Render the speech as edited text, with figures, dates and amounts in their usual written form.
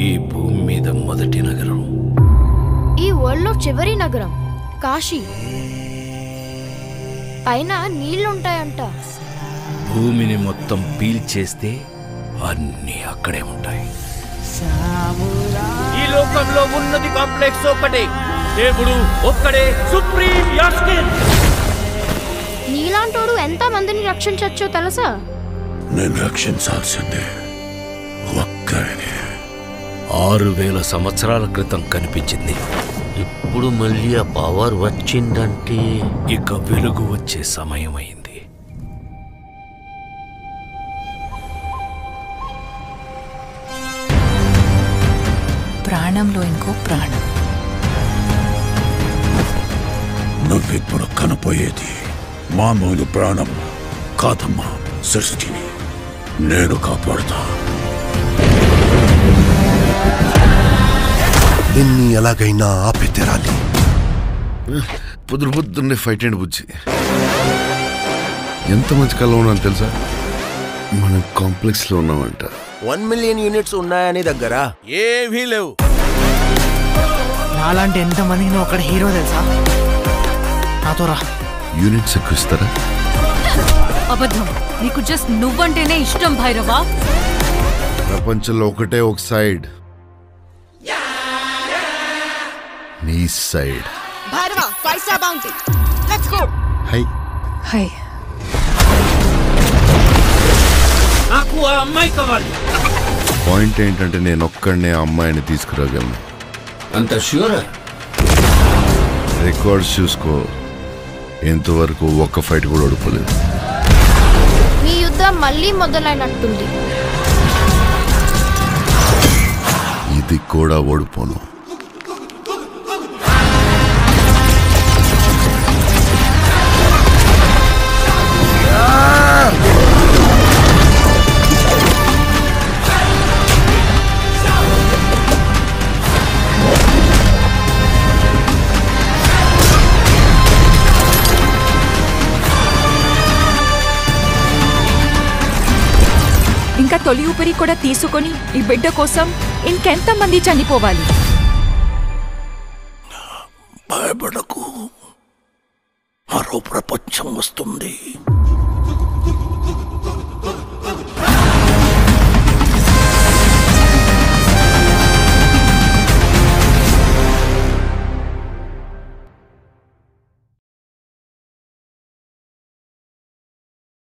ఈ భూమి మీద మొదటి నగరం, ఈ వరల్డ్ లో చివరి నగరం కాశీ. పైన నీళ్లుంటాయంట. భూమిని మొత్తం పీల్చేస్తే అన్నీ అక్కడే ఉంటాయి. ఈ లోకంలో ఉన్నది కాంప్లెక్స్ ఒక్కటే, దేవుడు ఒక్కడే సుప్రీం యాస్కిన్. నీలాంటోడు ఎంత మందిని రక్షించొచ్చో తెలుసా? నేను రక్షించాల్సిందే ఒక్కడిని. 6000 సంవత్సరాల క్రితం కనిపించింది. ఇప్పుడు మళ్ళీ ఆ పవర్ వచ్చిందంటే ఇక వెలుగు వచ్చే సమయం అయింది. ప్రాణంలో ఇంకో ప్రాణం. నువ్విప్పుడు కనపోయేది మామూలు ప్రాణం కాదమ్మా, సృష్టిని నేను కాపాడుతా. నిన్ని ఎలాగైనా ఆపి తెరాలి. పొద్దున్నే ఫైట్ అండి బుజ్జి. ఎంత మంచి కళ ఉన్నాను తెలుసా? మనం కాంప్లెక్స్ లో ఉన్నామంట. 1 మిలియన్ యూనిట్స్ ఉన్నాయని దగ్గర ఏమీ లేవు. నాలాంటి ఎంతమందికి నువ్వు అక్కడ హీరో తెలుసా? నాతో రా. యూనిట్స్ ఎక్కువ ఇస్తారా? అబద్ధం. నీకు జస్ట్ నువ్వంటేనే ఇష్టం భైరవా. ప్రపంచంలో ఒకటే ఒక సైడ్, నీ side. Bhairava 5 star bounty. Let's go. Hi hi. నాకు ఆ అమ్మాయి కావాలి. పాయింట్ ఏంటంటే నేను ఒక్కడనే ఆ అమ్మాయిని తీసుకురాగలను. అంత ష్యూరా? రికార్డ్స్ చూసుకో, ఎంతవరకు ఒక్క ఫైట్ కూడా ఓడిపోలేదు. మీ యుద్ధం మళ్ళీ మొదలైనట్టుంది. ఇది కూడా ఓడిపోను. ఇంకా తొలి ఊపిరి కూడా తీసుకొని ఈ బిడ్డ కోసం ఇంకెంతమంది చనిపోవాలి? భయపడకు, మరో ప్రపంచం వస్తుంది.